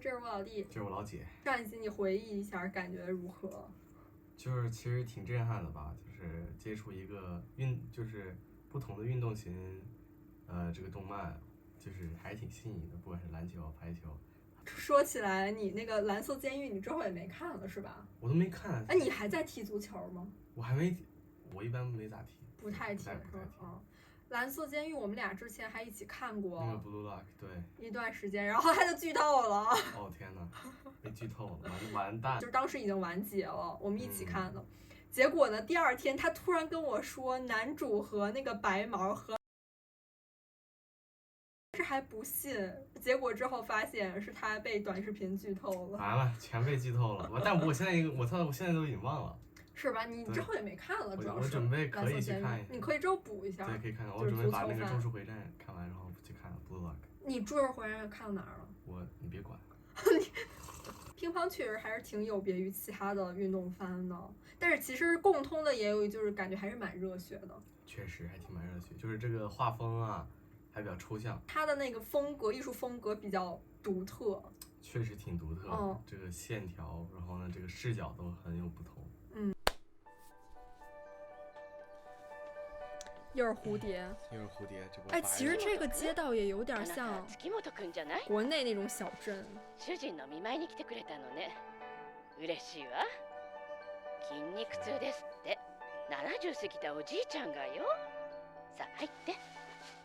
这是我老弟，这是我老姐。上一集你回忆一下，感觉如何？就是其实挺震撼的吧，就是接触一个就是不同的运动型，这个动漫，就是还挺新颖的，不管是篮球、排球。说起来，你那个蓝色监狱，你之后也没看了是吧？我都没看。哎，你还在踢足球吗？我还没，我一般没咋踢。不太踢是吧？嗯。蓝色监狱，我们俩之前还一起看过那个 Blue Lock， 对，一段时间，然后他就剧透了。哦天哪，被剧透了，完蛋！就是当时已经完结了，我们一起看的。结果呢，第二天他突然跟我说，男主和那个白毛和，是还不信，结果之后发现是他被短视频剧透了。完了，全被剧透了。但我现在都已经忘了。是吧？你之后也没看了，主要是。我准备可以去看一下。你可以之后补一下。对，可以看看。我准备把那个《咒术回战》看完，然后去看 Blue Lock。你《咒术回战》看到哪儿了？你别管。乒乓确实还是挺有别于其他的运动番的，但是其实共通的也有，就是感觉还是蛮热血的。确实还挺蛮热血，就是这个画风啊，还比较抽象。他的那个风格，艺术风格比较独特。确实挺独特。这个线条，然后呢，这个视角都很有不同。又是蝴蝶，又是蝴蝶，这不。哎，其实这个街道也有点像国内那种小镇。主人の見舞いに来てくれたのね。嬉しいわ。筋肉痛ですって。70過ぎたおじいちゃんがよ。さあ入って。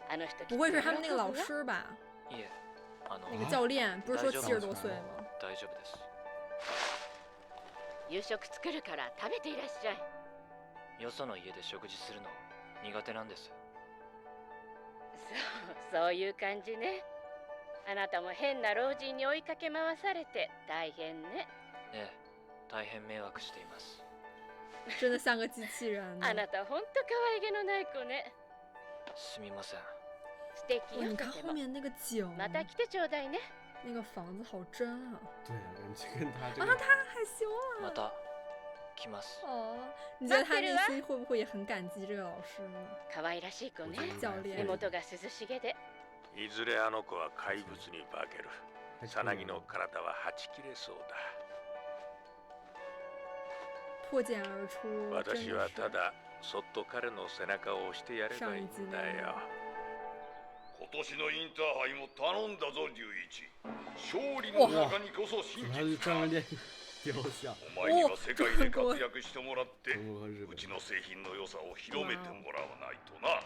あの人。不会是他们那个老师吧？いえ、那个教練不是說70多歲嗎？大丈夫です。夕食作るから食べていらっしゃい。よその家で食事するの苦手なんです。そういう感じね。あなたも変な老人に追いかけ回されて大変ね。ええ、大変迷惑しています。真的像个机器人。あなた本当可愛げのない子ね。すみません。素敵よ。你看后面那个景。また来てちょうだいね。那个房子好真啊。对啊，感觉跟他这个。啊，他害羞啊。また来ます。哦，你觉得他内心会不会也很感激这个老师呢？可愛らしい子ね。教練。目元が涼しげで。いずれあの子は怪物に化ける。さなぎの体ははち切れそうだ。破茧而出。私はただそっと彼の背中を押してやればいいんだよ。今年のインターハイも頼んだぞ龍一。勝利の中にこそ真実が。お前には世界で活躍してもらって、うちの製品の良さを広めてもらわないとな。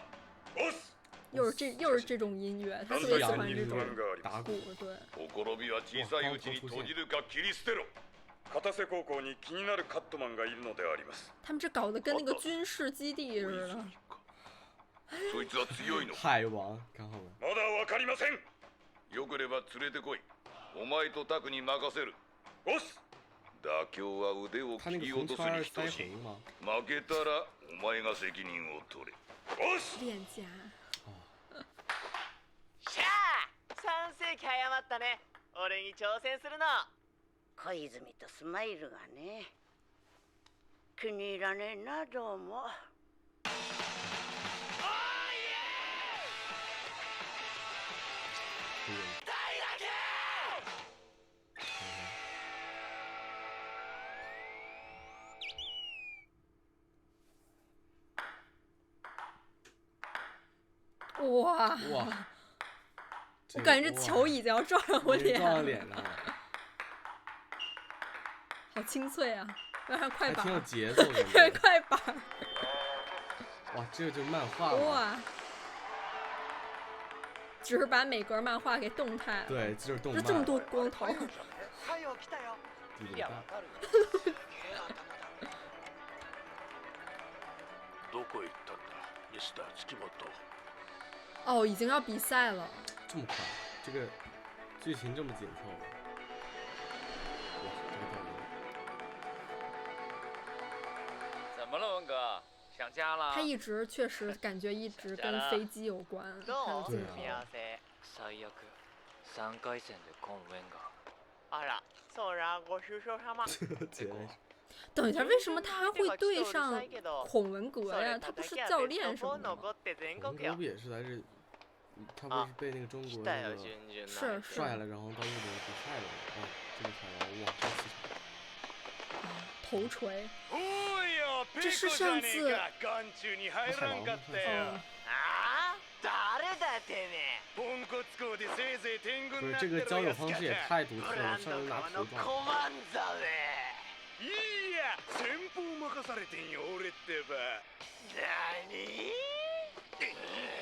ボス。又是这种音乐，他特别喜欢这种打鼓，对。ほころびは小さいうちに閉じるか切り捨てろ。片瀬高校に気になるカットマンがいるのであります。他们这搞得跟那个军事基地似的。そいつは強いの。海王，看后面。まだわかりません。よければ連れてこい。お前とタクに任せる。ボス。妥協は腕を切り落とすに等しい。負けたらお前が責任を取れ。ボス。恋家。しゃあ3世紀早まったね。俺に挑戦するの。小泉とスマイルがね。気に入らねえな、どうも。哇！我感觉这球已经要撞上我脸了。好清脆啊！要上快板。挺有节奏的。快板。哇，这就是漫画。哇！只是把每格漫画给动态了。对，就是动漫。这么多光头。哦，已经要比赛了。这么快，这个剧情这么紧凑。哇，这个导演。怎么了，文哥？想家了？他一直确实感觉一直跟飞机有关。どう？最悪、3回戦でコンウェンが。あら、そらご愁傷様。等一下，为什么他会对上孔文革呀？他不是教练什么的吗？孔文革不也是在这他不是被那个中国来たよ那个順々是是帅了，然后到日本比赛了，啊，这个才哇，这气场。头锤。おいよペ这是コじゃね上次えか眼中に入らんかったよ嗯，ああ誰だてめポンコツ校でせいぜい天狗不是になってる这个交友やつか方式也太独え特了，ブランド上来拿川の头撞。コマンザメいいや先方任されてんよ俺ってば何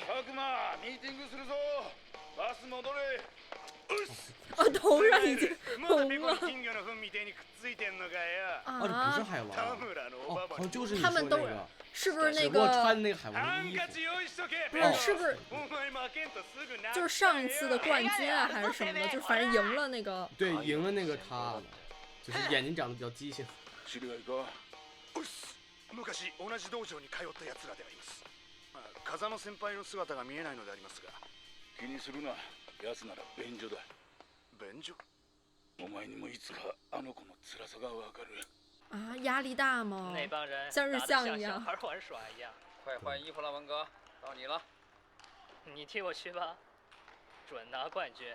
白馬ミーティングするぞバス戻れうっす啊，头上已经まだ红ペコに了金魚の糞みてえにくっついてんのかよ哦，这不是啊！海王田啊，村のお哦，ばば好像就是你他们都说那个，是不是那只不过穿个？那个海王ハ的衣服。ンカチ用意しとけ不是，是不是お前負けんとすぐな就是上一次的冠军啊，还是什么的？就反正赢了那个。对，赢了那个他了，就是眼睛长得比较畸形。知り合いかうっす昔同じ道場に通った奴らであります風間先輩の姿が見えないのでありますが気にするな奴なら便所だ便所お前にもいつかあの子の辛さがわかる啊，压力大吗？那帮人像日打得像向一样小孩玩耍一样。快换衣服了，文哥，到你了。你替我去吧，准拿冠军。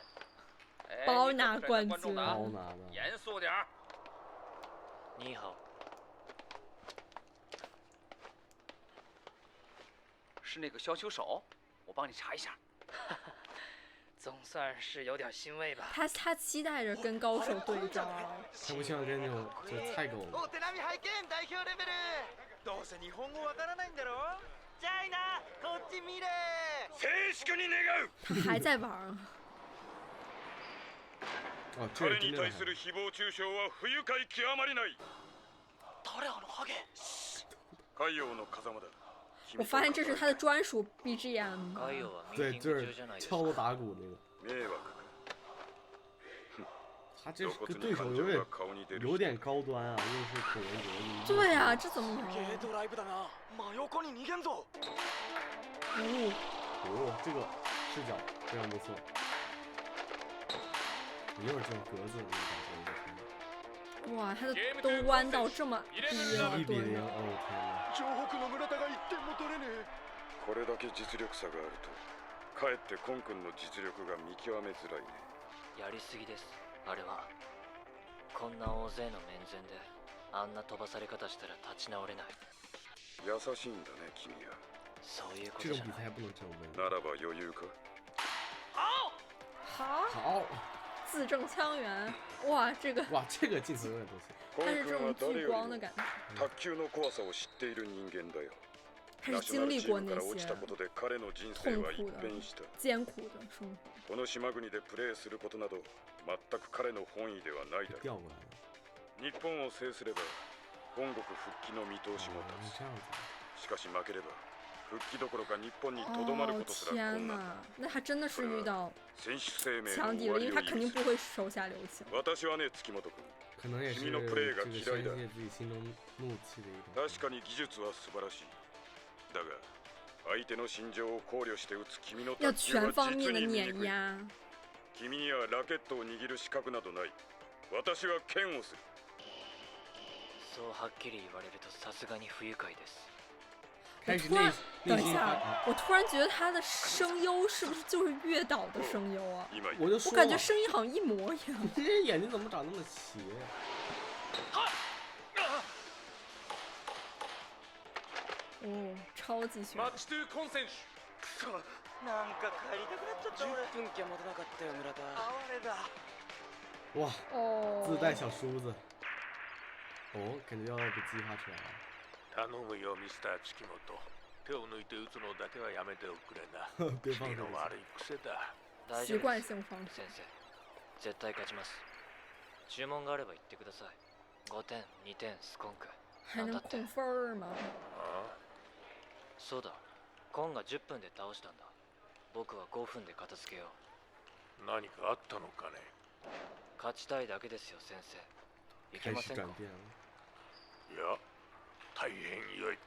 哎，包你可不可以拿冠军在观众呢包拿的。严肃点儿。你好，是那个削球手，我帮你查一下。总算是有点欣慰吧。他期待着跟高手对招。他不像跟那种就是菜狗。お手並み拝見代表レベル。どうせ日本語わからないんだろ。じゃあいな、こっち見れ。静粛に願う他还在玩啊！哦，这彼に是真正的海対する誹謗中傷は不愉快極まりない誰あのハゲ。海王の風間だ我发现这是他的专属 BGM。海王はミー对，ティング就是中じゃないですか。敲锣打鼓那个。迷惑他这个露骨对手に感情が有点顔に出る有点高端啊，又是口人格。对啊，这怎么赢？ドライブだな。真横に逃げんぞ。哦，这个视角非常不错。一会儿这种格子的那种感觉，哇，他的都弯到这么低了， 1比0，对。哦天哪！城北の村田が1点も取れねえこれだけ実力差があるとかえってコン君の実力が見極めづらいねやりすぎです。あれは。こんな大勢の面前であんな飛ばされ方したら立ち直れない。優しいんだね君はそういうこ这とじゃない。种比赛不能这么问。ならば余裕か好，好，字正腔圆。哇，这个哇，这个镜头有点多コン他是这君は种聚誰よりも光的感觉，卓球の怖さを知っている人間だよ他是经历过那ナショナルチームから落ち些たことで彼の人生は一変した艰苦的生活。この島国でプレーすることなど全く彼の本意ではないだろ调过来了。う日本を制すれば本国復帰の見通しも哦，是立这样子。つしかし負ければ復帰どころか日本にとどまる哦ことすら天困難哪，那他真的是遇到選手生命强敌了，の終わりを因为他肯意味する定不会手下留情。私はね月本君可能也是君のプレーが这个嫌いだ宣泄自己心中怒气的一种。確かに技術は素晴らしいだが相手の心情を考慮して打つ君の要卓球は全方面的実に醜い碾压。君にはラケットを握る資格などない私は剣をするそうはっきり言われるとさすがに不愉快です。开始突然内等一下心啊，，我突然觉得他的声优是不是就是月岛的声优啊？今我就说我感觉声音好像一模一样。这些眼睛怎么长那么斜？哦，超级选マッチトゥコン選手くそ、なんか帰りたくなっちゃった俺。10分じゃ持たなかったよ村田。哀れだ。哇，哦，自带小梳子。哦，感觉要被激发出来了。頼むよミスター月本手を抜いて打つのだけはやめておくれな别放手君の悪い癖だ大习丈夫です。惯性方式。先生、絶対勝ちます。注文があれば言ってください。5点、2点、スコンク。还能なんだって控分儿吗？そうだ。コンが10分で倒したんだ。僕は5分で片付けよう。何かあったのかね勝ちたいだけですよ先生。いけ开ませんか始转？变了，いや大変良い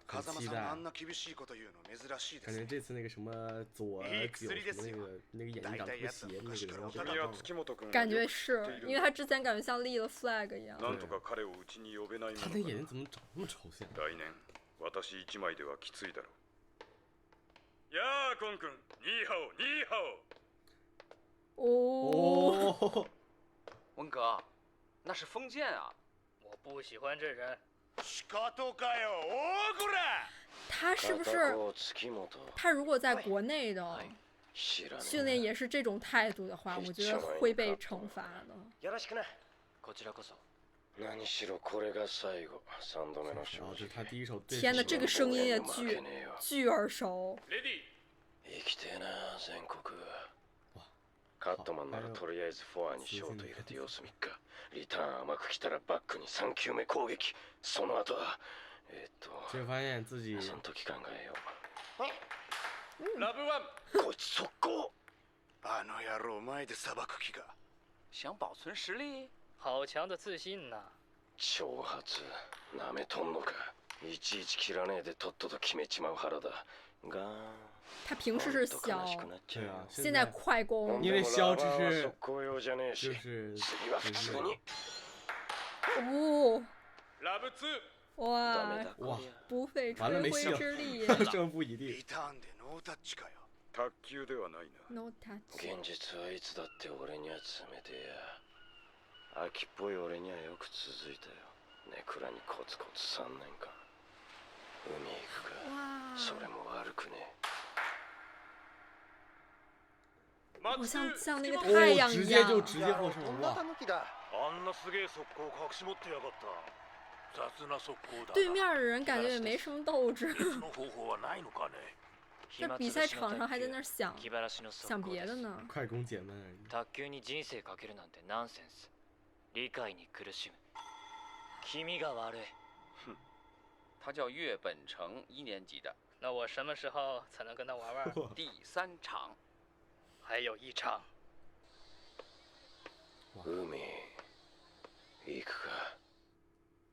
很期待。な厳しいこと言うの珍しい感觉这次那个什么左九什么那个眼睛长特别斜的那个人，我君は月本君感觉是因为他之前感觉像立了 flag 一样。なんとか彼をうちに呼べないものか他那眼睛怎么长那么抽象？来年私一枚ではきついだろうやあコン君ニーハオニーハ哦，哦，文哥，那是封建啊！我不喜欢这人。オ仕方かよおーこら他是不是月本。他如果在国内的知らねえ训练也是这种态度的话，我觉得会被惩罚的。よろしくな。こちらこそ。何しろこれが最後3度目の正然后这直。是他第一首对天呐，手这个声音也巨耳熟。レディ生きてえな全国。哇，カットマンならとりあえずフォアにショート入れて様子見っか。リターン甘く来たらバックに3球目攻撃。その後は就会发现自己その時考えよラブワンう。こいつ速攻。あの野郎前で裁く気が想保存实力，好強的自信な。挑発なめとんのか。いちいち切らねえでとっとと決めちまう腹だが。他平时是小，对啊，现在快攻。因为肖只是速攻用じゃねえし。就是次は普通に。哦，ラブツーダメ哇，だ哇，不费吹灰完了没戏了之力。胜不一定リ。ターンでノータッチかよ卓球ではないな No touch。現実はいつだって俺には冷てえや。秋っぽい俺にはよく続いたよ。ネクラにコツコツ3年間。海行くか。哇，それも悪くね我像那个哦太阳一样。直接就直接获胜哇！あんなすげえ速攻隠し持ってやがった雑な速攻だ对面的人感觉也没什么斗志，別の方法はないのかね这比赛场上还在那儿想気晴らしの速想攻です。别的呢。快攻解闷而已。卓球に人生かけるなんてナンセンス。理解に苦しむ。君が悪い。他叫岳本成，1年级的，那我什么时候才能跟他玩玩？第3场。还有一场。海行くか。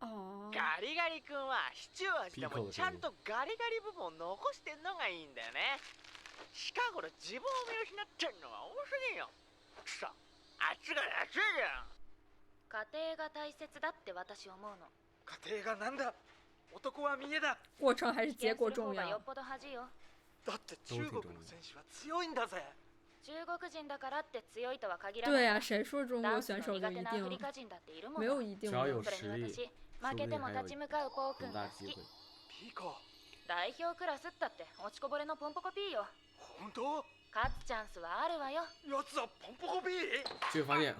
哦，ガリガリ君はシチュー味でもちゃんとガリガリ部分を残してんのがいいんだよね。近頃自分を見失ってんのは多すぎんよ。くそ、あっちが安いじゃん。家庭が大切だって私思うの。家庭がなんだ。男は見栄だ。过程还是结果する方重要がよっ。ぽど恥よ。だって中国の選手は強いんだぜ。中国人だからって強いとは限らない。对啊，谁说中国ダンスの选手就一苦手なアフリ定？カ人だっているも没有の。一定只要有的。それに实力私、負けても立ち向かうポー君很が好き大机会。。ピーコ、代表クラスったって落ちこぼれのポンポコピーよ。本当？勝つチャンスはあるわよ。やつはポンポコピー。这个发现，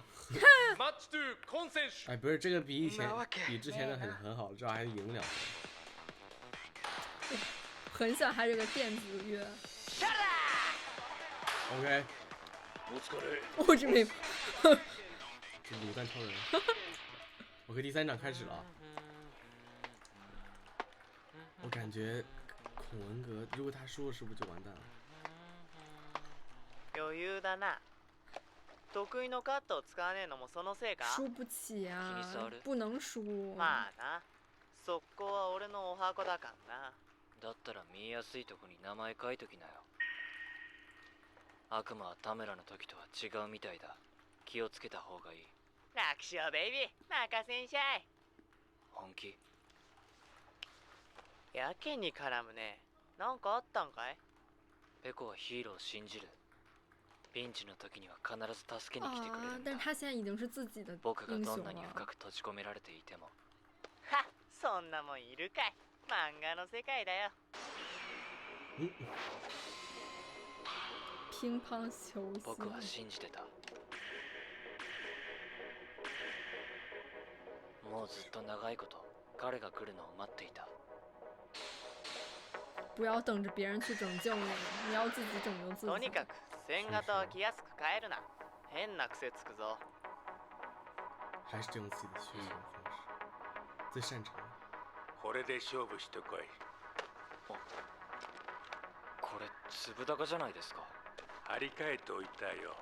マッチトゥコン選手哎，不是这个比以前那我给比之前的很好，至少还赢2分。很喜欢他这个电子乐。 OK，お疲れ我这没。这卤蛋超人。OK，第3场开始了啊。我感觉孔文革，如果他输了，是不是就完蛋了？余裕だな。得意のカットを使わねえのもそのせいか？输不起啊気に障る，不能输。まあな。速攻は俺のお箱だからな。だったら見えやすいとこに名前書いときなよ。悪魔はタメラの時とは違うみたいだ。気をつけた方がいい。楽勝ベイビー、任せんしゃい。本気。やけに絡むね。なんかあったんかい？ペコはヒーローを信じる。ピンチの時には必ず助けに来てくれる啊，んだ但是。他现在已经是自己的僕が英雄どんなに深了。く閉じ込められていても。は、そんなもんいるかい。漫画の世界だよ。乒乓球僕は星。信じてた。もうずっと長いこと彼が来るのを待っていた。不要等着别人去拯救你，你要自己拯救自己。とにかく線型は気安く変えるな。変な癖つくぞ。还是用自己的训练方式，最擅长的。これで勝負してこいこれ粒高じゃないですか。張り替えておいたよ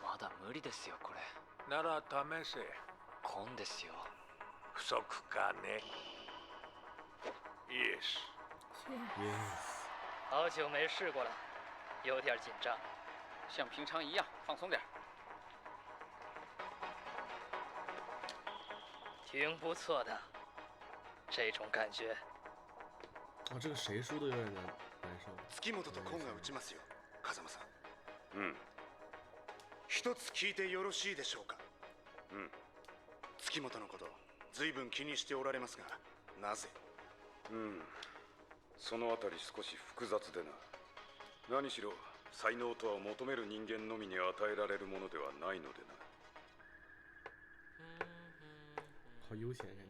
まだ無理ですよこれ。なら試せコンですよ。不足かねイエス Yes，好久没试过了，有点紧张。像平常一样放松点。挺不错的，这种感觉。哦，这个谁输的有点难受。月本と今が打ちますよ、風間さん。うん一つ聞いてよろしいでしょうか。月本のこと随分気にしておられますが、なぜ？そのあたり少し複雑でな。何しろ才能とは求める人間のみに与えられるものではないのでな。好悠闲感觉。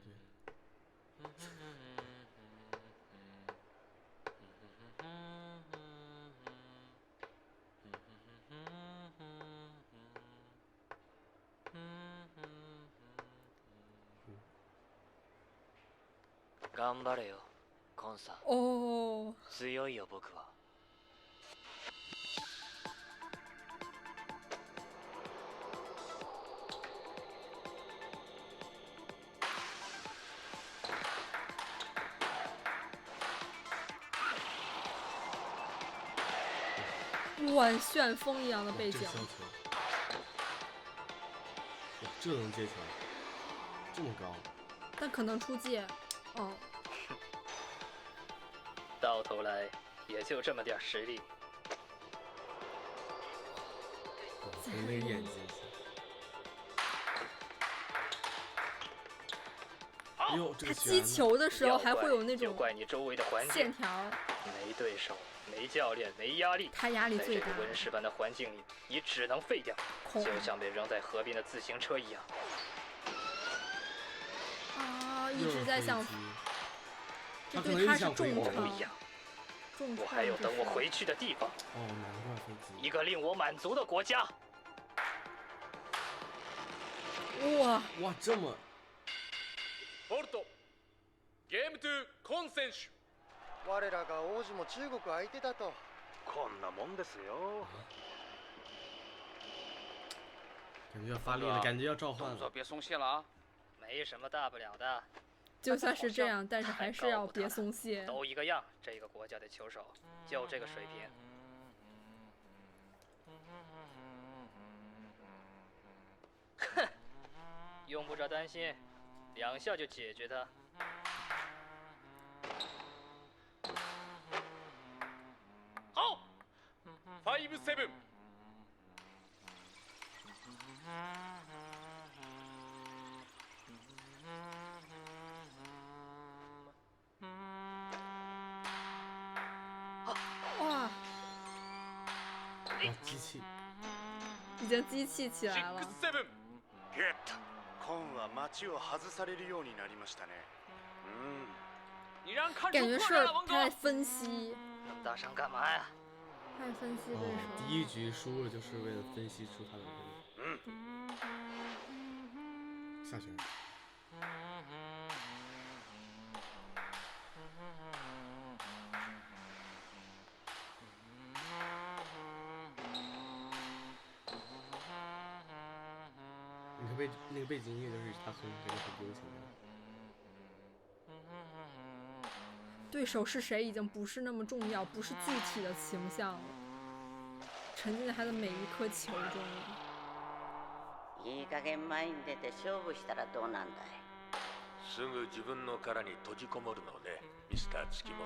頑張れよコンさん。哦，強いよ僕は。哇，旋风一样的背景。这个削球，哇，这能接球，这么高。但可能出界，哦。到头来也就这么点实力。从那个眼睛。哎呦，这他个击球的时候还会有那种怪你周围的环境线条，没对手，没教练，没压力。他压力最大。在这个温室般的环境里，你只能废掉，就像被扔在河边的自行车一样。啊，一直在想，这对他是重不创一样。我还有等我回去的地方。哦，难怪飞机。一个令我满足的国家。哇，这么。ボルト、ゲーム2コン選手。我らが王子も中国相手だと。こんなもんですよ。感觉要发力了，感觉要召唤了。别松懈了啊！没什么大不了的。就算是这样，但是还是要别松懈。都一个样，这个国家的球手就这个水平。哼，用不着担心，2下就解决他。好，5-7。哇！机器，已经机器起来了。ゲット。コンは街を外されるようになりましたね。感觉是他在分析。那么大声干嘛呀？他在分析对手。第一局输了就是为了分析出他的问题。下旋。那个背景音乐就是他很感觉很流行的。对手是谁已经不是那么重要，不是具体的形象了，沉浸在他的每一颗球中。いい加減前に出て勝負したらどうなんだい。すぐ自分の殻に閉じこもるのね、ミスター月本。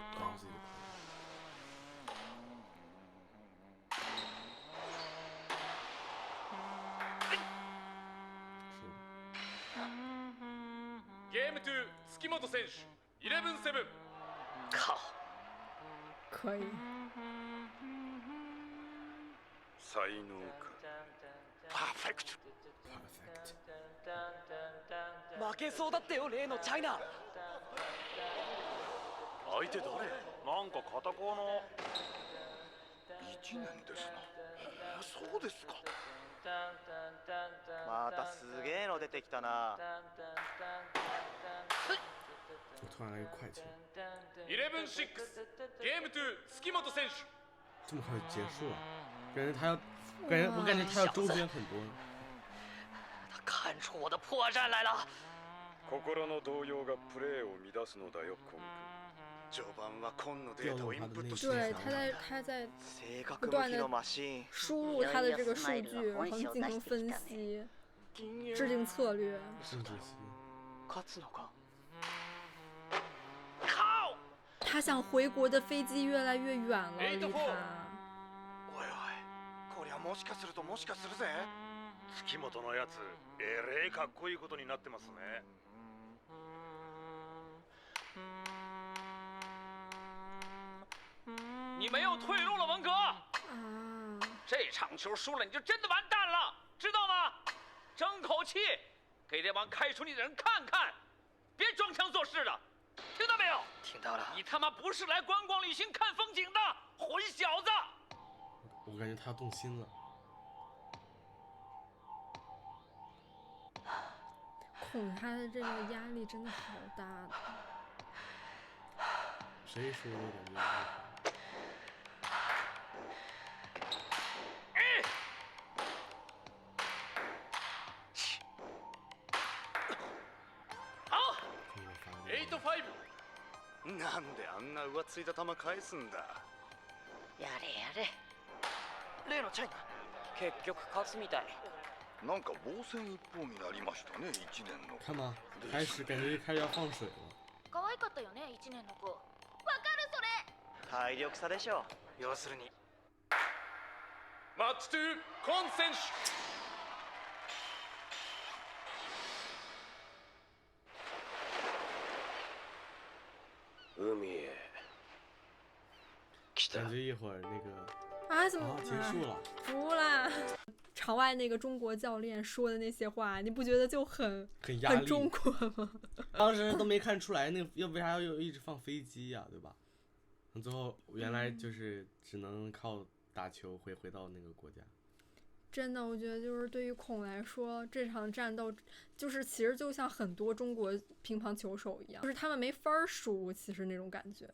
ゲーム2月本選手11-7。靠！可以。才能か。パーフェクト。負けそうだってよ、例のチャイナ。相手誰？なんか片方の。1年ですな。そうですか。またすげえの出てきたな。我突然来个快球。11-6。ゲーム2月本選手。这么快就结束了，我感觉他要周旋很多。他看出我的破绽来了。心の動揺がプレーを乱すのだよ、コン君。序盤はコンのデータをインプットして对，他在不断的输入他的这个数据，然后进行分析，制定策略。勝つのか。他他想回国的飞机越来越远了，离他。おいおい、こりゃもしかするともしかするぜ。月本のやつえれえかっこいいことになってますね。你没有退路了，文革。这场球输了，你就真的完蛋了，知道吗？争口气，给这帮开除你的人看看，别装腔作势的，听到没有？听到了。你他妈不是来观光旅行看风景的，混小子！我感觉他动心了。孔他的这个压力真的好大的。谁说的感觉？なんであんな浮ついた球返すんだ。やれやれ。例のチャイナ結局勝つみたい。なんか防戦一方になりましたね、1年の。看吧，开始感觉开始要放水了。可愛かったよね、1年の子。わかるそれ。体力差でしょ。要するに。マッチ2コン選手。海へ。感觉一会儿那个啊，怎么结束了？服了。场外那个中国教练说的那些话，你不觉得就很压力很中国吗？当时都没看出来，那为啥要一直放飞机呀、对吧？最后原来就是只能靠打球回到那个国家。真的，我觉得就是对于孔来说，这场战斗就是其实就像很多中国乒乓球手一样，就是他们没法输，其实那种感觉。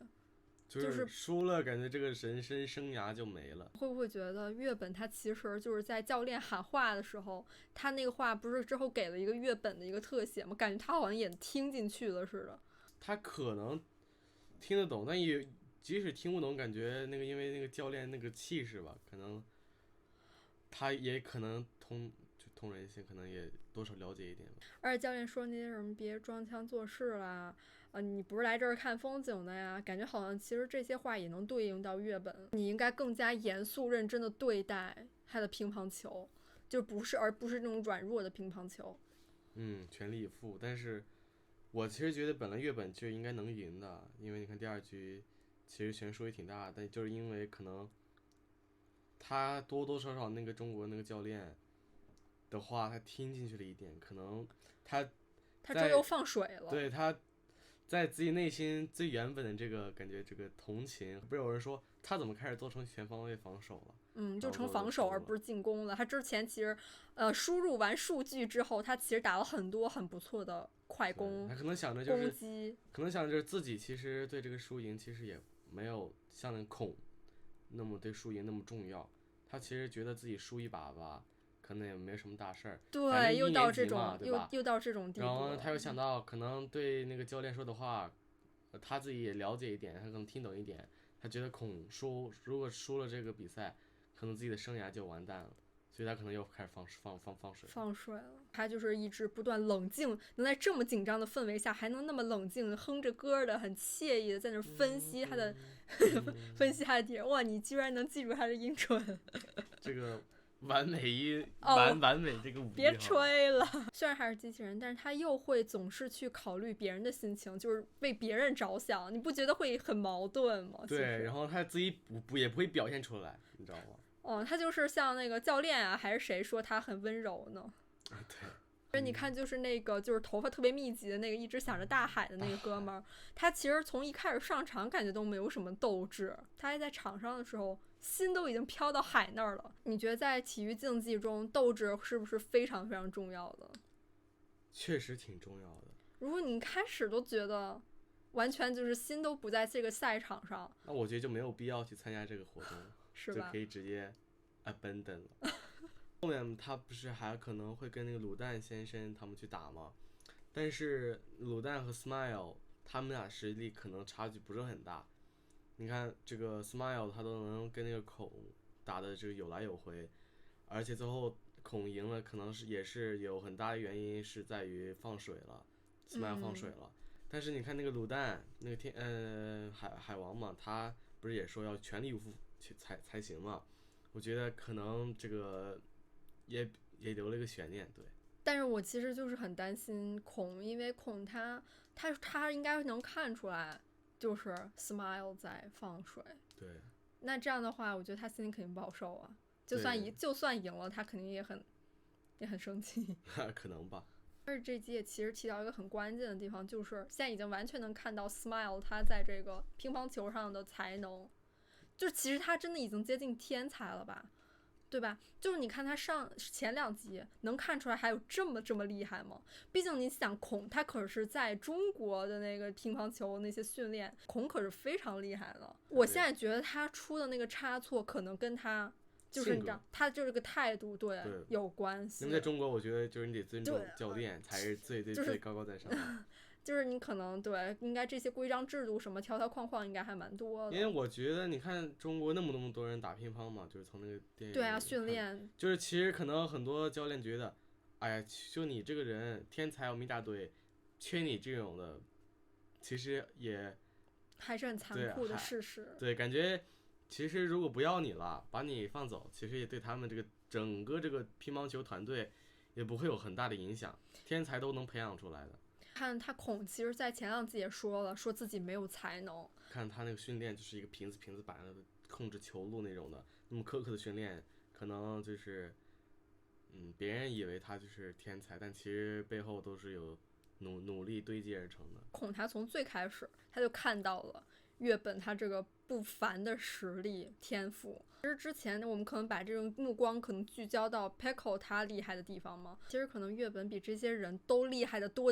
就是输了，感觉这个人生生涯就没了。会不会觉得月本他其实就是在教练喊话的时候，他那个话不是之后给了一个月本的一个特写吗？感觉他好像也听进去了似的。他可能听得懂，但也即使听不懂，感觉那个因为那个教练那个气势吧，可能他也可能通人性，可能也多少了解一点吧。而且教练说那些什么别装腔作势啦。你不是来这儿看风景的呀？感觉好像其实这些话也能对应到月本，你应该更加严肃认真的对待他的乒乓球，而不是那种软弱的乒乓球。全力以赴。但是我其实觉得本来月本就应该能赢的，因为你看第二局其实悬殊也挺大，但就是因为可能他多多少少那个中国那个教练的话他听进去了一点，可能他这又放水了。对，他在自己内心最原本的这个感觉，这个同情，不是有人说他怎么开始做成全方位防守了？就成防守而不是进攻了。他之前其实输入完数据之后，他其实打了很多很不错的快攻，他可能想着就是攻击，可能想着就是自己其实对这个输赢其实也没有像那孔那么对输赢那么重要。他其实觉得自己输一把吧，可能也没什么大事儿。对，又到这种，又到这种地步。然后他又想到，可能对那个教练说的话，他自己也了解一点，他可能听懂一点。他觉得如果输了这个比赛，可能自己的生涯就完蛋了，所以他可能又开始放水了。他就是一直不断冷静，能在这么紧张的氛围下还能那么冷静，哼着歌的，很惬意的在那分析他的分析他的敌人。哇，你居然能记住他的音准！这个完美完美这个武艺。别吹了，虽然还是机器人，但是他又会总是去考虑别人的心情，就是为别人着想，你不觉得会很矛盾吗？对，然后他自己也不会表现出来，你知道吗？他就是像那个教练啊，还是谁说他很温柔呢？对。你看，就是那个就是头发特别密集的那个，一直想着大海的那个哥们儿，他其实从一开始上场感觉都没有什么斗志，他还在场上的时候心都已经飘到海那儿了。你觉得在体育竞技中斗志是不是非常非常重要的？确实挺重要的。如果你一开始都觉得完全就是心都不在这个赛场上，那我觉得就没有必要去参加这个活动，是吧？就可以直接abandon 了。后面他不是还可能会跟那个卤蛋先生他们去打吗？但是卤蛋和 Smile 他们俩实力可能差距不是很大。你看这个 Smile 他都能跟那个孔打的这个有来有回，而且最后孔赢了，可能也是有很大的原因是在于放水了，Smile 放水了。但是你看那个卤蛋，那个海王嘛，他不是也说要全力以赴才行嘛？我觉得可能这个也留了一个悬念，对。但是我其实就是很担心孔，因为孔他应该能看出来，就是 Smile 在放水。对。那这样的话，我觉得他心里肯定不好受啊。就算赢了，他肯定也很生气。可能吧。但是这集也其实提到一个很关键的地方，就是现在已经完全能看到 Smile 他在这个乒乓球上的才能，就是其实他真的已经接近天才了吧，对吧？就是你看他上前2集能看出来还有这么厉害吗？毕竟你想孔他可是在中国的那个乒乓球那些训练，孔可是非常厉害的。我现在觉得他出的那个差错可能跟他就是你知道他就是个态度对有关系。因为在中国我觉得就是你得尊重教练才是最高在上的。就是你可能对应该这些规章制度什么条框应该还蛮多的。因为我觉得你看中国那么多人打乒乓嘛，就是从那个电影对啊训练，就是其实可能很多教练觉得，哎呀，就你这个人天才我们一大堆，缺你这种的，其实也还是很残酷的事实。对，感觉其实如果不要你了，把你放走，其实也对他们这个整个这个乒乓球团队也不会有很大的影响，天才都能培养出来的。看他孔其实在前2集也说了，说自己没有才能。看他那个训练就是一个瓶子板的控制球路那种的，那么苛刻的训练，可能就是别人以为他就是天才，但其实背后都是有努力堆积而成的。孔他从最开始他就看到了月本他这个不凡的实力天赋。其实之前我们可能把这种目光可能聚焦到 Peko 他厉害的地方嘛，其实可能月本比这些人都厉害的多，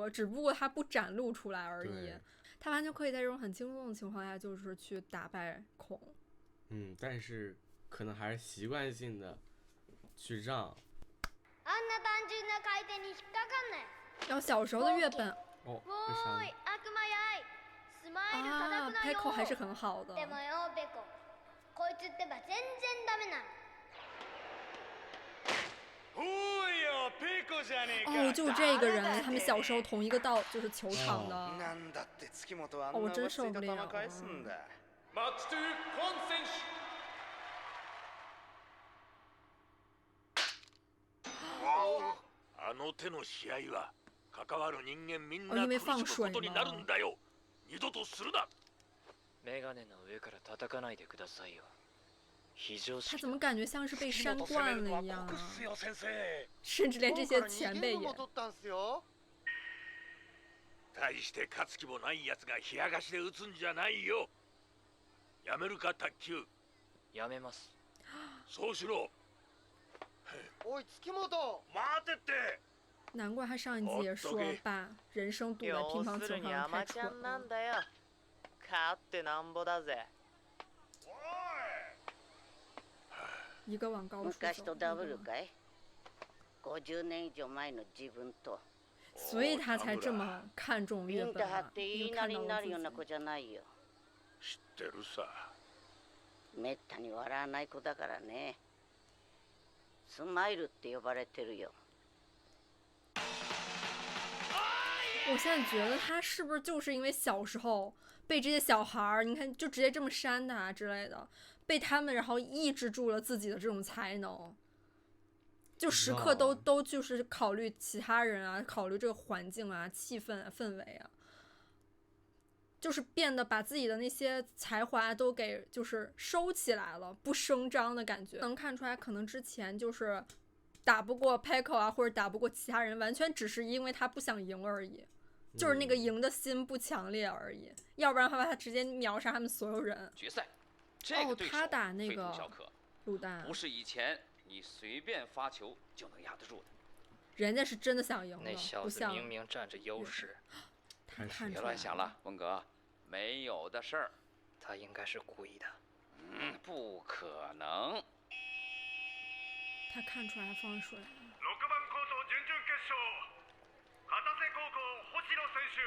只不过他不展露出来而已。他完全可以在这种很轻松的情况下就是去打败孔。但是可能还是習慣性的去让。然后小时候的月本被杀了。Peko 还是很好的。就这个人，他们小时候同一个就是球场的。我真受不了。あの手の試合は関わる人間みんな苦しむことになるんだよ。二度とするな。メガネの上から叩かないでくださいよ。他怎么感觉像是被扇惯了一样啊？甚至連这些前輩也。大して勝つ気もないやつが冷やかしで打つんじゃないよ。やめるか卓球。やめます。そうしろ。おい月本、待てって。难怪他上一集也说把人生赌在乒乓球上太蠢了。勝ってなんぼだぜ。一个往高处走。昔とダブルかい？50年以上前の自分と。所以他才这么看重月本啊。言いなりになるような子じゃないよ。知ってるさ。めったに笑わない子だからね。スマイルって呼ばれてるよ。我现在觉得他是不是就是因为小时候被这些小孩儿，你看就直接这么扇他之类的，被他们然后抑制住了自己的这种才能，就时刻都就是考虑其他人啊，考虑这个环境啊、气氛啊、氛围啊，就是变得把自己的那些才华都给就是收起来了，不声张的感觉。能看出来，可能之前就是打不过 Peko 啊，或者打不过其他人，完全只是因为他不想赢而已。就是那个赢的心不强烈而已，要不然的话他直接秒杀他们所有人。决赛，这个对手他打那个卤蛋，不是以前你随便发球就能压得住的。人家是真的想赢了，那小子明明占着优势。别乱想了，温格，没有的事儿。他应该是故意的。不可能。他看出来放水了。6番コート準々決勝。片瀬高校星野選手、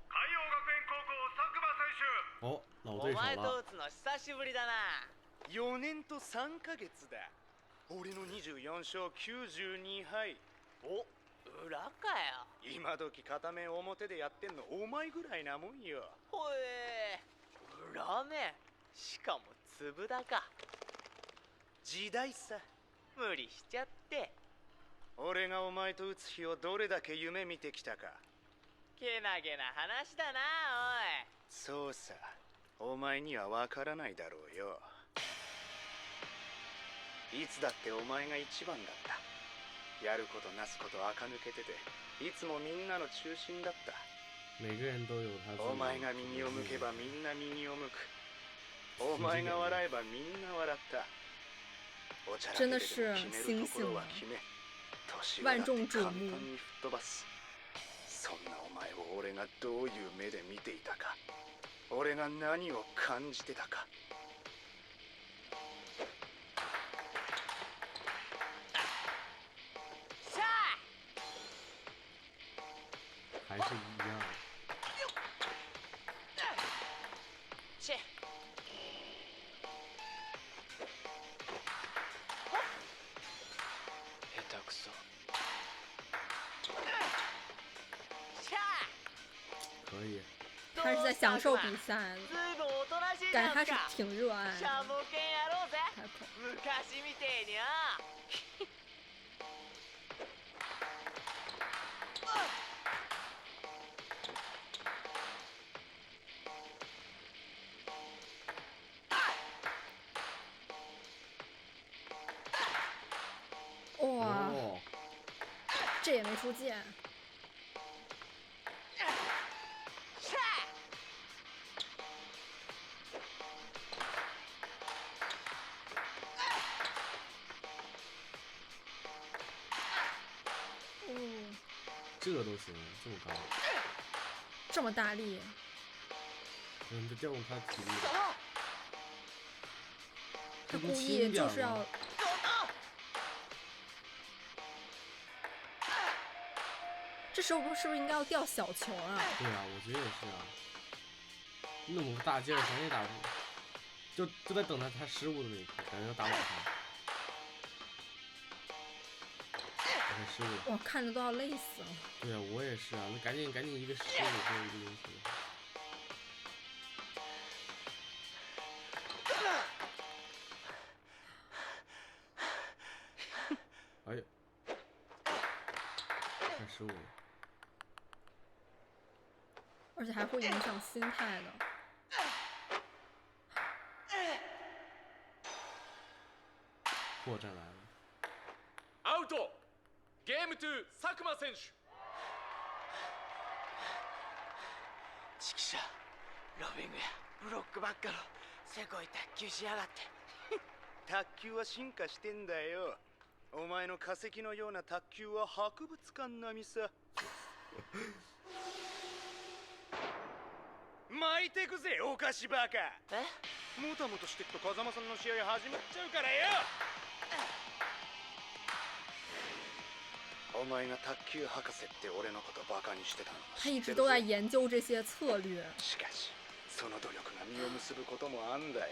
海洋学園高校佐久間選手。老对手了。お前と打つの久しぶりだな。4年と3ヶ月だ。俺の24勝92敗。裏かよ。今時片面表でやってんのお前ぐらいなもんよ。ほえー、裏面しかも粒だか。時代さ。無理しちゃって。俺がお前と打つ日をどれだけ夢見てきたか。けなげな話だなおい。そうさ、お前にはわからないだろうよ。いつだってお前が一番だった。やることなすこと垢抜けてて、いつもみんなの中心だった。お前が右を向けばみんな右を向く。お前が笑えばみんな笑った。おちゃらけてでも決めるところは決め、年はだって簡単に吹っ飛ばす。そんなお前を俺がどういう目で見ていたか、俺が何を感じてたか。还是一样。切。下手くそ。可以。他是在享受比赛的，感觉他是挺热爱的。昔みてえにゃ。哇，这也没出界。这都行，这么高，这么大力。这调动他体力。他故意就是要。这时候是不是应该要掉小球啊？对啊，我觉得也是啊。那么大劲儿，谁也打不住，就在等他失误的那一刻，感觉要打不了他。失误。哇，看着都要累死了。对啊，我也是啊，那赶紧一个失误，最后一个赢球。哎呀，太失误了。而且还会影响心态的。破绽来了。アウト。ゲーム2佐久間選手。ちくしょう、ロビングやブロックばっかのせこい卓球しやがって。卓球は進化してんだよ。お前の化石のような卓球は博物館並みさ。巻いてくぜお菓子バカ。もたもたしてっと風間さんの試合始まっちゃうからよ。お前が卓球博士って俺のことバカにしてたの。他一直都在研究这些策略。しかしその努力が実を結ぶこともあんだよ。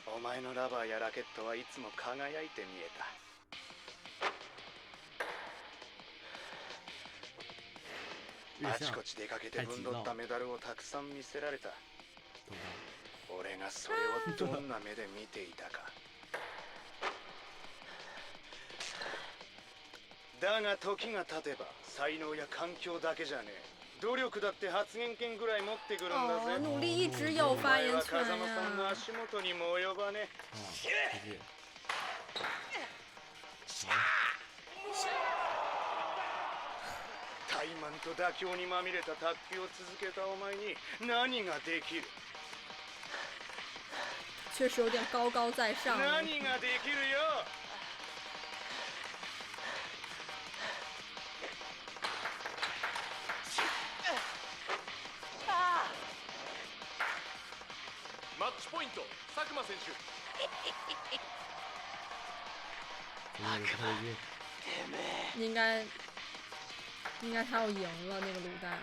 お前のラバーやラケットはいつも輝いて見えた。あちこち出かけて分取ったメダルをたくさん見せられた。俺がそれをどんな目で見ていたか。だが時が経てば才能や環境だけじゃねえ、努力だって発言権ぐらい持ってくるんだぜ。努力一直有发言权風間さんの足元にも及ばねえ。怠慢と妥協にまみれた卓球を続けたお前に何ができる。确实有点高高在上。何ができるよ。マッチポイント佐久間選手。应该他要赢了那个卤蛋。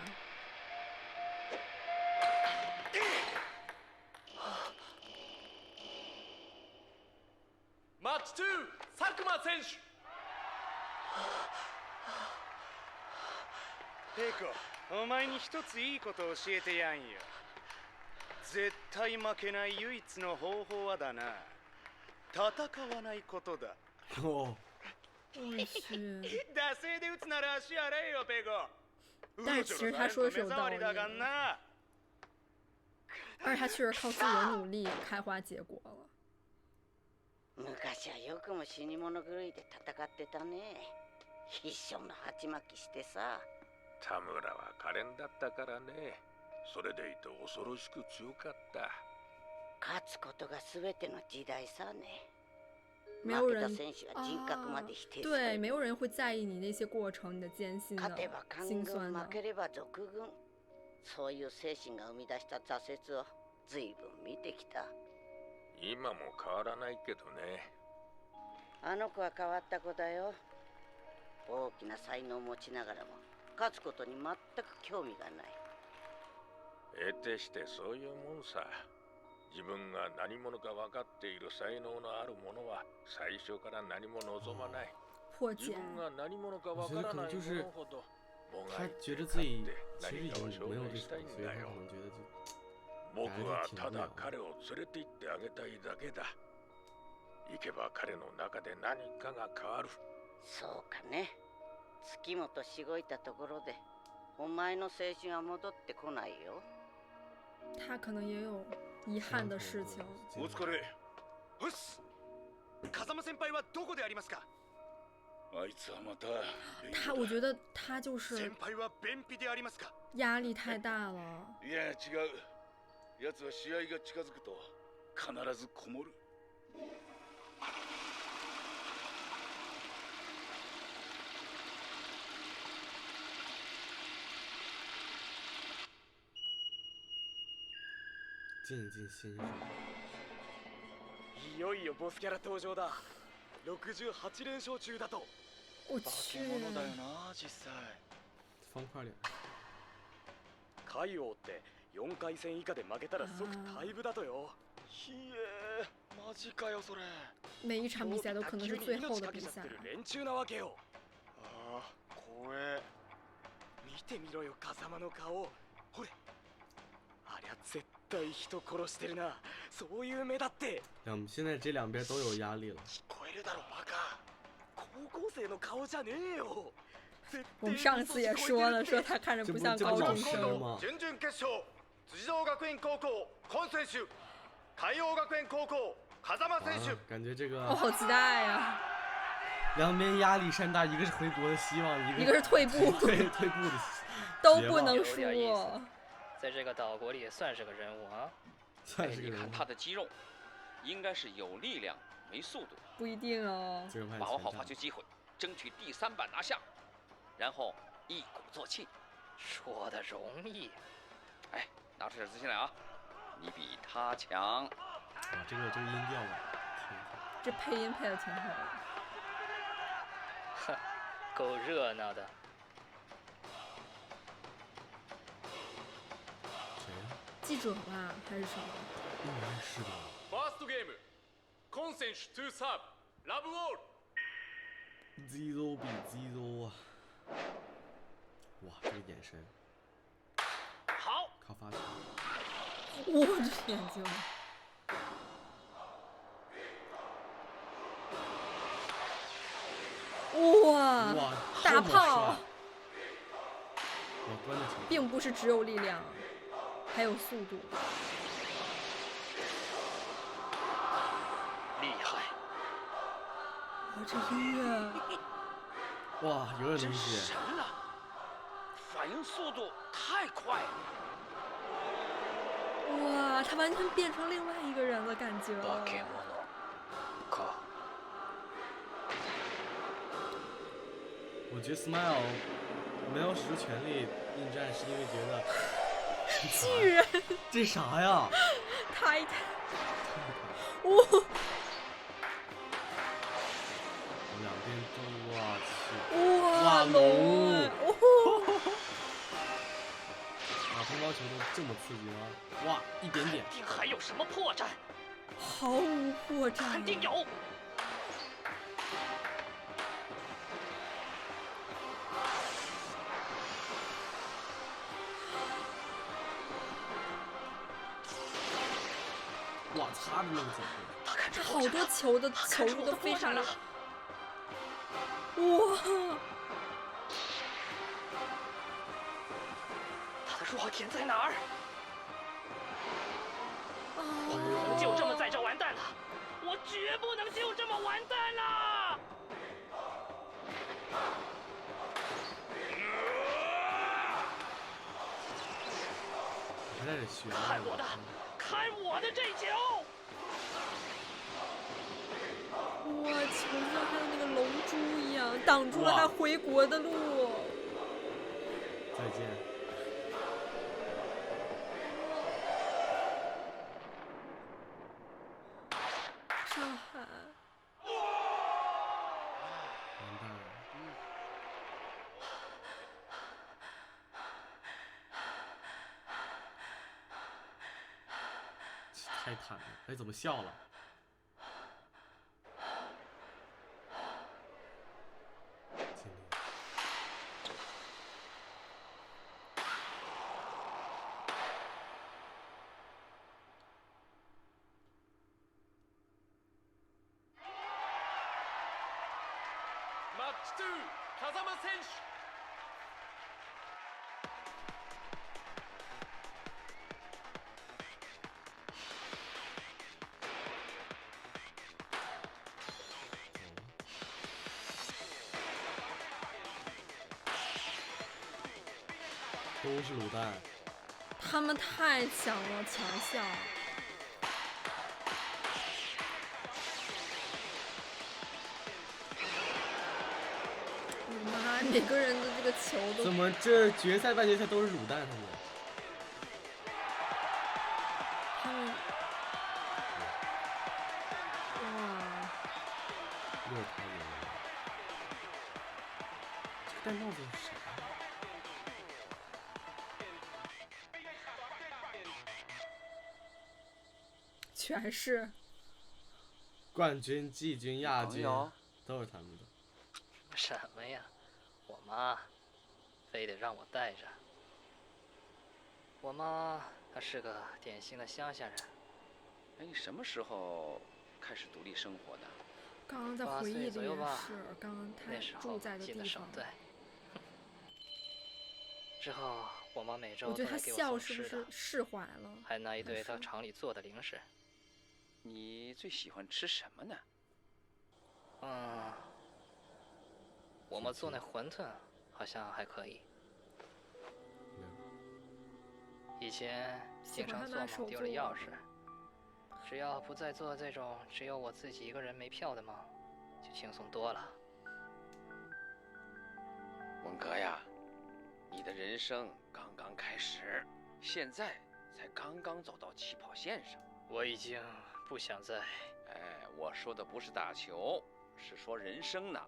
マッチ2佐久間選手。ペイコ、お前に一ついいことを教えてやんよ。絶対負けない唯一の方法はだな、戦わないことだ。我去。惰性で打つなら足洗えよ、ペイコ。但是其实他说的是有道理的，而且他确实靠自己的努力开花结果了。昔はよくも死に物狂いで戦ってたね。一生の鉢巻きしてさ。田村は可憐だったからね。それでいて恐ろしく強かった。勝つことが全ての時代さね。没有人对，没有人会在意你那些过程，你的艰辛的、心酸的。負ければ賊軍。そういう精神が生み出した挫折を随分見てきた。今も変わらないけどね。あの子は変わった子だよ。大きな才能を持ちながらも勝つことに全く興味がない。得てしてそういうもんさ。自分が何者か分かっている才能のある者は最初から何も望まない。自分が何者か分からない者ほど他觉得自己其实已经没有这种，所以他可能觉得僕はただ彼を連れて行ってあげたいだけだ。行けば彼の中で何かが変わる。そうかね。月もとしごいたところでお前の青春は戻ってこないよ。他可能也有遗憾的事情。お疲れ。うっす。風間先輩はどこでありますか？あいつはまた。我觉得他就是先輩は便秘でありますか？压力太大了。いや違う。奴は試合が近づくと必ずこもる。渐进新手。いよいよボスキャラ登場だ。68連勝中だと。我去。化け物だよな実際。方块脸。海王って4回戦以下で負けたら即退部だとよ。ひえ、マジかよそれ。每一场比赛都可能是最後的比賽。連中なわけよ。ああ、怖え。見てみろよ風間の顔。ほれ。ありゃ絶対人殺してるな。そういう目だって。现在这两边都有压力了。聞こえるだろバカ。高校生の顔じゃねえよ。我们上次也说了，说他看着不像高中生。準々決勝、辻堂学園高校今選手、海洋学園高校風間選手。感觉这个。我好期待呀！两边压力山大，一个是回国的希望，一个是退步，退步的，都不能输。在这个岛国里也算是个人物啊。算是个人物。你看他的肌肉，应该是有力量没速度。不一定哦。把握好发球机会，争取第3板拿下，然后一鼓作气。说的容易。哎，拿出点自信来啊！你比他强。哇，这个音调吧，这配音配的挺好的。哼，够热闹的。谁呀？记者吧，还是什么？应该是吧。First game，今選手2サーブ、ラブオール。Zero 比 Zero 啊！哇，这个眼神。好。靠发球。我的眼睛。哇！大炮。并不是只有力量，还有速度。厉害！哇，这音乐！哇，有点东西。神了，反应速度太快了。哇，他完全变成另外一个人的感觉了。我觉得 Smile 没有使出全力应战，是因为觉得巨人这啥呀？太哇！两边都哇龙！啊，乒乓球都这么刺激吗？哇，一点点。肯定还有什么破绽？毫无破绽。肯定有。擦着那个走这好多球的球路都非常的，哇！他的弱点在哪儿？我不能就这么在这完蛋了，我绝不能就这么完蛋了！还在这学。看我的，看我的这球！哇，球像还有那个龙珠一样，挡住了他回国的路。再见。上海。完蛋了。泰坦，哎，怎么笑了？マッチ2、風間選手。都是卤蛋，他们太强了，强项。妈，每个人的这个球都怎么这决赛、半决赛都是卤蛋他们？哇！又是他赢了。这戴帽子是谁？全是冠军、季军、亚军都是他们的。什么呀？我妈非得让我带着。我妈她是个典型的乡下人。哎，你什么时候开始独立生活的？刚刚在回忆这件事，刚刚他住在的地方。之后我妈每周我觉得他笑是不是释怀了？还拿一堆她厂里做的零食。你最喜欢吃什么呢？我们做那馄饨好像还可以。以前经常做梦丢了钥匙，只要不再做这种只有我自己一个人没票的梦，就轻松多了。文革呀，你的人生刚刚开始，现在才刚刚走到起跑线上。我已经不想再……哎，我说的不是打球，是说人生呢。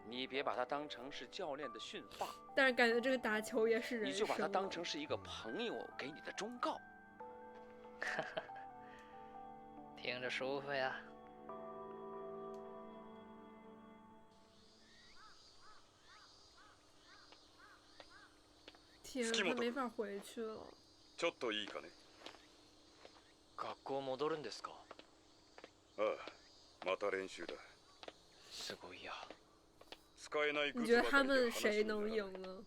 你别把它当成是教练的训话，但是感觉这个打球也是人生，你就把它当成是一个朋友给你的忠告。听着舒服呀。天，他没法回去了。ちょっといいかね。学校戻るんですか？ああ、また練習だ。すごいや。你觉得他们谁能赢呢？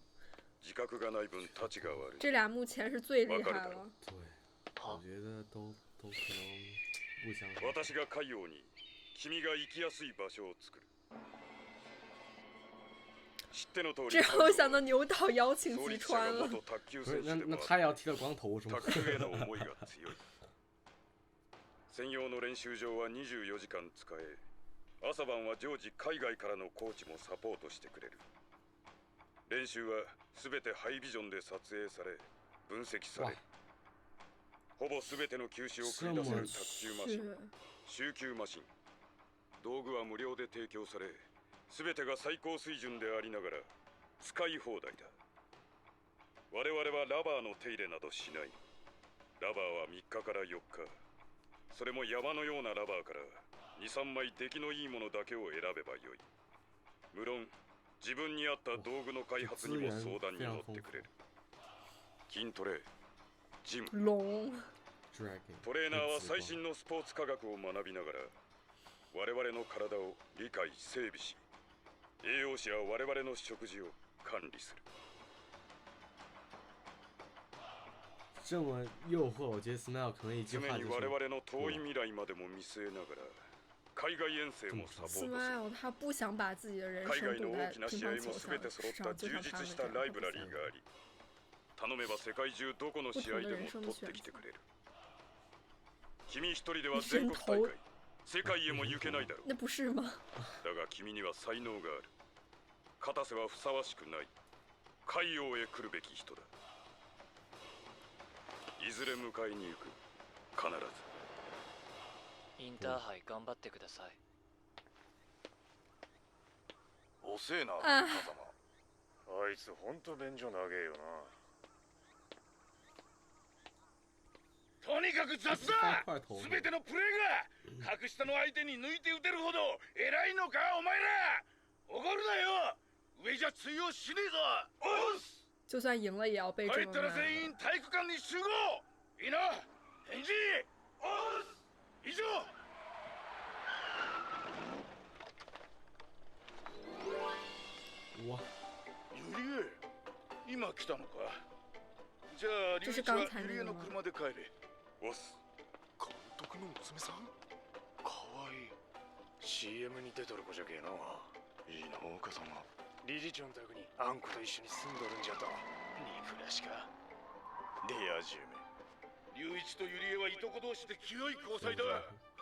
这俩目前是最厉害了。对，我觉得都可能不相信。这让我想到牛岛邀请吉川了。不是，那他也要剃了光头是吗？専用の練習場は24時間使え、朝晩は常時海外からのコーチもサポートしてくれる。練習はすべてハイビジョンで撮影され、分析され、ほぼすべての球種を繰り出せる卓球マシン、集球マシン、道具は無料で提供され、すべてが最高水準でありながら使い放題だ。我々はラバーの手入れなどしない。ラバーは3日から4日。それも山のようなラバーから2、3枚出来のいいものだけを選べばよい。無論自分に合った道具の開発にも相談に乗ってくれる。筋トレ、ジム、トレーナーは最新のスポーツ科学を学びながら我々の体を理解整備し、栄養士は我々の食事を管理する。这么诱惑，我觉得 Smile 可能一句话就常に我々の遠い未来までも見据えながら海外遠征もサポートする。Smile 他不想把自己的人海外の生赌在大きな試合乒乓球も全て揃った充実したライブラリーがあり、頼めば世界中どこの試合でも取ってきてくれる。君一人では全国大会、世界へも行けないだろう。那不是吗？だが君には才能がある。片瀬はふさわしくない。海王へ来るべき人だ。いずれ迎えに行く。必ず。インターハイ頑張ってください。遅えな、風間。あいつほんと便所長えよな。とにかく雑だ。全てのプレーが格下の相手に抜いて打てるほど偉いのかお前ら。怒るなよ。上じゃ通用しねえぞ。おっす。就算赢了也要被这么帰ったら全員体育館に集合。いいな。返事。おっす。以上。哇。ゆりえ、今来たのか。じゃあ龍一はゆりえの車で帰れ。おっす。監督の娘さん？かわいい。CM に出とる子じゃけえな。いいな、岡様。理事長の宅にあんこと一緒に住んどるんじゃと。憎らしか。でやじめ。龍一とゆりえはいとこ同士で清い交際だ。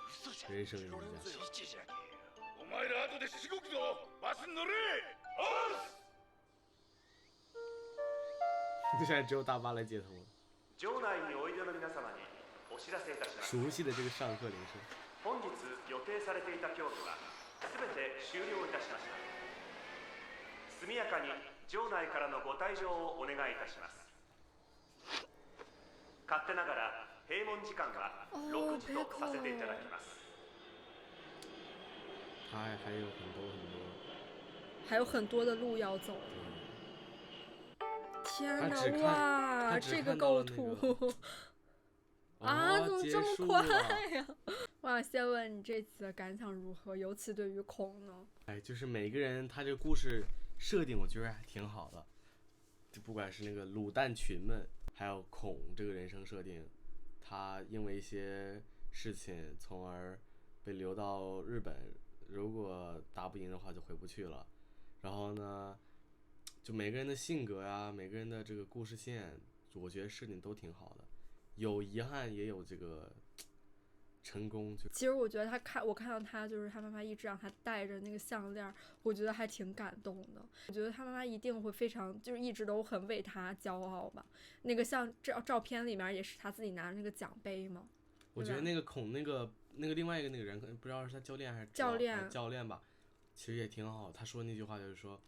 嘘じゃ。ロレンゾ一じゃけえよ。お前ら後でしごくぞ。バスに乗れ。おっす。现在只有大巴来接他们。場内においでの皆様にお知らせいたします。熟悉的这个上课铃声。本日予定されていた競技はすべて終了いたしました。速やかに場内からのご退場をお願いいたします。勝手ながら閉門時間は6時とさせていただきます。还有很多的路要走。天哪！哇，这个构图啊，怎么这么快呀？哇，先问你这集的感想如何？尤其对于孔呢？哎，就是每个人他这个故事设定，我觉得还挺好的。就不管是那个卤蛋群们，还有孔这个人生设定，他因为一些事情，从而被留到日本，如果打不赢的话就回不去了。然后呢？就每个人的性格呀，每个人的这个故事线，我觉得设定都挺好的，有遗憾也有这个成功。其实我觉得我看到他就是他妈妈一直让他戴着那个项链，我觉得还挺感动的。我觉得他妈妈一定会非常就是一直都很为他骄傲吧。那个像照片里面也是他自己拿着那个奖杯嘛。我觉得那个孔那个另外一个那个人，不知道是他教练还是教练吧，其实也挺好。他说那句话就是说。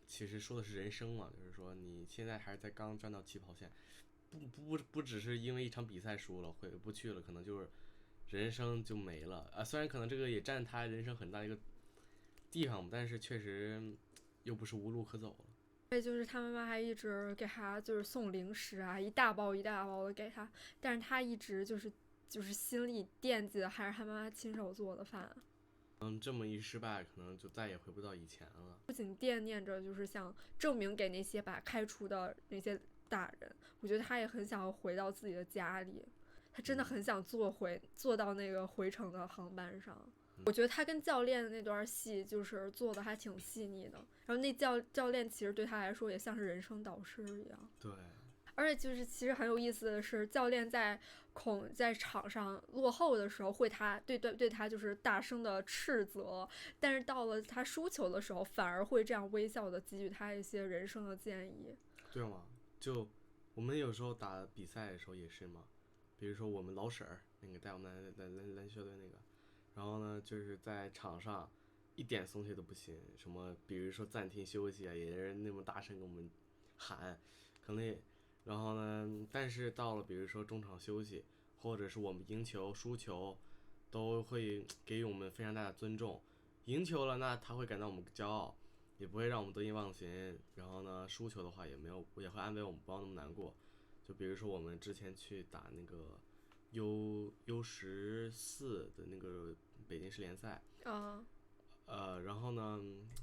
其实说的是人生嘛，就是说你现在还是在刚站到起跑线，不只是因为一场比赛输了回不去了，可能就是人生就没了啊。虽然可能这个也占他人生很大一个地方，但是确实又不是无路可走了。对，就是他妈妈还一直给他就是送零食啊，一大包一大包的给他，但是他一直就是心里惦记的还是他妈妈亲手做的饭。这么一失败，可能就再也回不到以前了。不仅惦念着，就是想证明给那些把开除的那些大人，我觉得他也很想要回到自己的家里，他真的很想坐到那个回程的航班上。我觉得他跟教练的那段戏就是做的还挺细腻的，然后那教练其实对他来说也像是人生导师一样。对。而且就是其实很有意思的是，教练在场上落后的时候会对他就是大声的斥责，但是到了他输球的时候反而会这样微笑的给予他一些人生的建议。对嘛，就我们有时候打比赛的时候也是嘛，比如说我们老婶儿那个带我们篮球队那个，然后呢就是在场上一点松懈都不行，什么比如说暂停休息啊，也是那么大声跟我们喊，可能也。然后呢，但是到了比如说中场休息，或者是我们赢球输球，都会给予我们非常大的尊重。赢球了，那他会感到我们骄傲，也不会让我们得意忘形。然后呢，输球的话也会安慰我们，不要那么难过。就比如说我们之前去打那个 U14的那个北京市联赛。然后呢，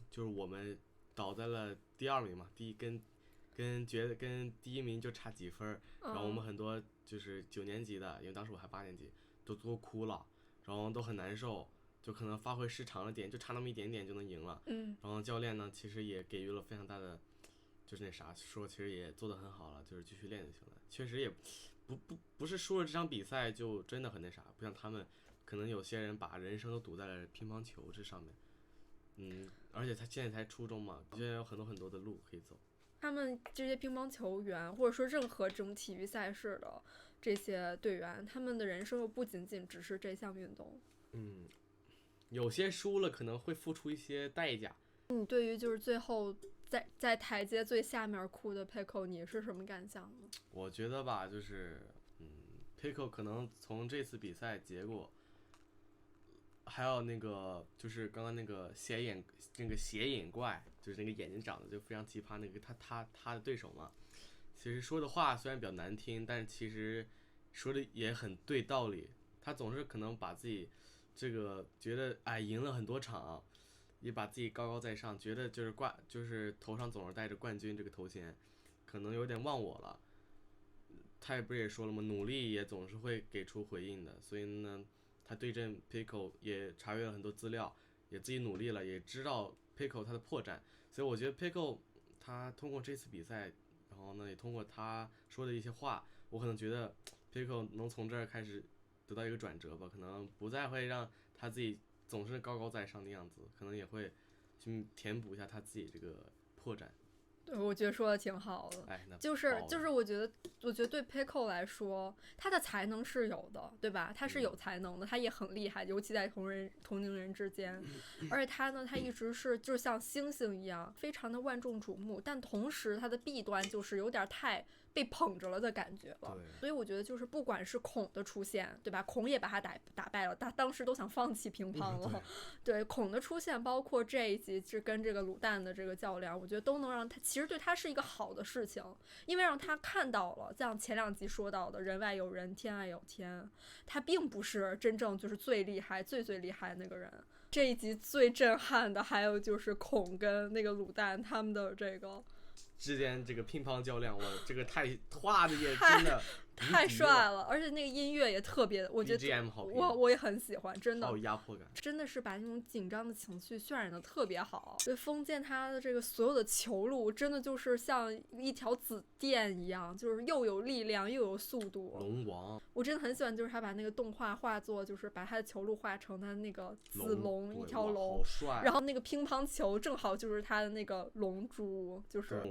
就是我们倒在了第2名嘛，跟第1名就差几分，然后我们很多就是9年级的，因为当时我还8年级，都哭了，然后都很难受，就可能发挥失常了点，就差那么一点点就能赢了。然后教练呢，其实也给予了非常大的，就是那啥说，其实也做得很好了，就是继续练就行了。确实也不是输了这场比赛就真的很那啥，不像他们，可能有些人把人生都赌在了乒乓球这上面。而且他现在才初中嘛，现在有很多的路可以走。他们这些乒乓球员，或者说任何这种体育赛事的这些队员，他们的人生又不仅仅只是这项运动。有些输了可能会付出一些代价。你对于就是最后在台阶最下面哭的 Peiko， 你是什么感想呢？我觉得吧，就是Peiko 可能从这次比赛结果，还有那个就是刚刚那个斜眼怪，就是那个眼睛长得就非常奇葩，那个他的对手嘛，其实说的话虽然比较难听，但是其实说的也很对道理。他总是可能把自己这个觉得赢了很多场，也把自己高高在上，觉得就是头上总是带着冠军这个头衔，可能有点忘我了。他也不是也说了吗？努力也总是会给出回应的，所以呢，他对阵 Peiko 也查阅了很多资料，也自己努力了，也知道 Peiko 他的破绽。所以我觉得 Peiko 他通过这次比赛，然后呢也通过他说的一些话，我可能觉得 Peiko 能从这儿开始得到一个转折吧，可能不再会让他自己总是高高在上的样子，可能也会去填补一下他自己这个破绽。对，我觉得说的挺好的。就是我觉得对 Peiko 来说，他的才能是有的，对吧？他是有才能的，他也很厉害，尤其在同龄人之间。而且他呢，他一直是就像星星一样，非常的万众瞩目。但同时，他的弊端就是有点太被捧着了的感觉了。所以我觉得就是不管是孔的出现，对吧？孔也把他打败了，他当时都想放弃乒乓了。对，孔的出现，包括这一集是跟这个卤蛋的这个较量，我觉得都能让他其实对他是一个好的事情，因为让他看到了像前2集说到的人外有人天外有天，他并不是真正就是最厉害最厉害的那个人。这一集最震撼的还有就是孔跟那个卤蛋他们的这个之间这个乒乓较量，我这个画的也真的太帅了，而且那个音乐也特别，我觉得我也很喜欢，真的好有压迫感，真的是把那种紧张的情绪渲染的特别好。所以封建他的这个所有的球路真的就是像一条紫电一样，就是又有力量又有速度。龙王，我真的很喜欢，就是他把那个动画画作，就是把他的球路画成他那个紫龙一条龙，然后那个乒乓球正好就是他的那个龙珠，就是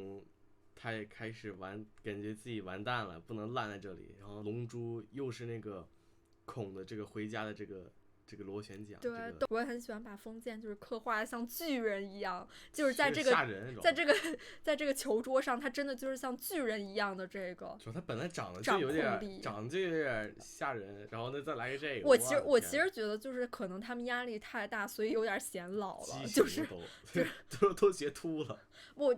他也开始感觉自己完蛋了，不能烂在这里。然后龙珠又是那个孔的这个回家的这个螺旋桨。对，我也很喜欢把封建就是刻画像巨人一样，就是在这个在这个球桌上，他真的就是像巨人一样的这个。他本来长得就有点吓人，然后呢再来个这个。我其实觉得就是可能他们压力太大，所以有点显老了，就是都学秃了。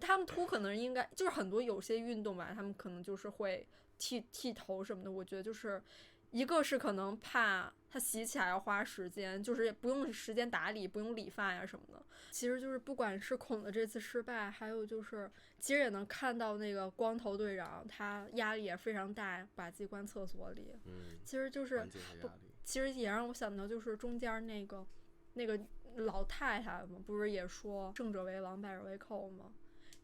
他们秃可能应该就是很多有些运动吧，他们可能就是会剃头什么的。我觉得就是一个是可能怕他洗起来要花时间，就是不用时间打理，不用理发呀什么的。其实就是不管是孔的这次失败，还有就是其实也能看到那个光头队长他压力也非常大，把自己关厕所里。其实就是其实也让我想到就是中间那个老太太嘛，不是也说胜者为王败者为寇吗？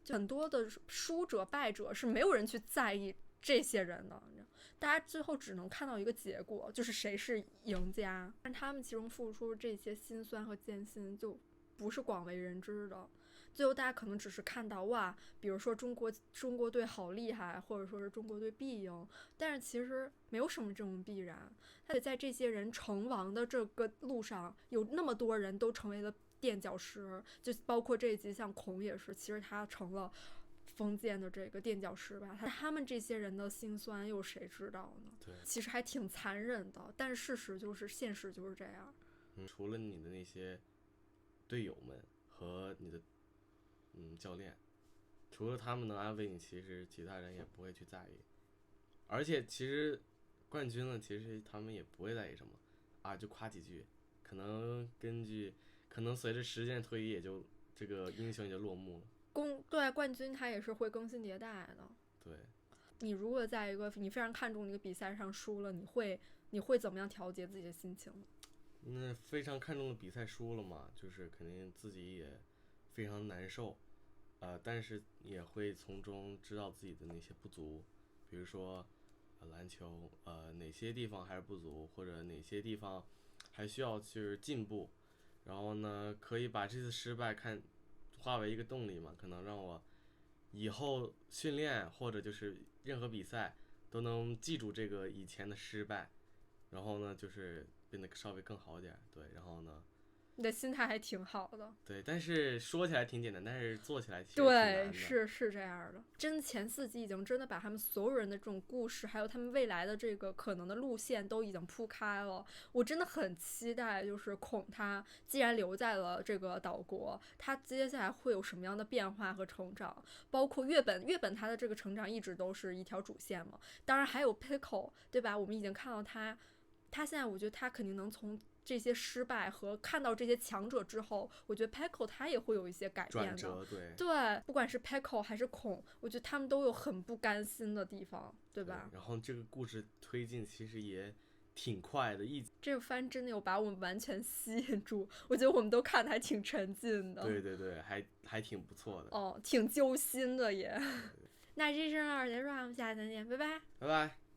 就很多的输者败者是没有人去在意这些人的，大家最后只能看到一个结果，就是谁是赢家，但他们其中付出这些辛酸和艰辛就不是广为人知的。最后大家可能只是看到哇，比如说中国队好厉害，或者说是中国队必赢，但是其实没有什么这种必然。他得在这些人成王的这个路上，有那么多人都成为了垫脚石，就包括这一集像孔也是，其实他成了封建的这个垫脚石吧。他们这些人的辛酸又谁知道呢？对，其实还挺残忍的，但是事实就是现实就是这样。除了你的那些队友们和你的教练，除了他们能安慰你，其实其他人也不会去在意。而且其实冠军了，其实他们也不会在意什么啊，就夸几句，可能随着时间推移，也就这个英雄也就落幕了。对，冠军他也是会更新迭代的。对，你如果在一个你非常看重的一个比赛上输了，你会怎么样调节自己的心情？那非常看重的比赛输了嘛，就是肯定自己也非常难受，但是也会从中知道自己的那些不足，比如说篮球哪些地方还是不足，或者哪些地方还需要去进步，然后呢可以把这次失败化为一个动力嘛，可能让我以后训练或者就是任何比赛都能记住这个以前的失败，然后呢就是变得稍微更好一点。对，然后呢你的心态还挺好的。对，但是说起来挺简单，但是做起来其实挺难的。对，是这样的。前4集已经真的把他们所有人的这种故事，还有他们未来的这个可能的路线都已经铺开了。我真的很期待，就是孔他既然留在了这个岛国，他接下来会有什么样的变化和成长，包括月本他的这个成长一直都是一条主线嘛。当然还有 Pickle， 对吧？我们已经看到他现在，我觉得他肯定能从这些失败和看到这些强者之后，我觉得 Pickle 他也会有一些改变的。转折，对，不管是 Pickle 还是孔，我觉得他们都有很不甘心的地方，对吧？然后这个故事推进其实也挺快的，这个番真的有把我们完全吸引住，我觉得我们都看得还挺沉浸的。对，还挺不错的。挺揪心的也。那这是2结束，我们下次再见，拜拜。拜拜。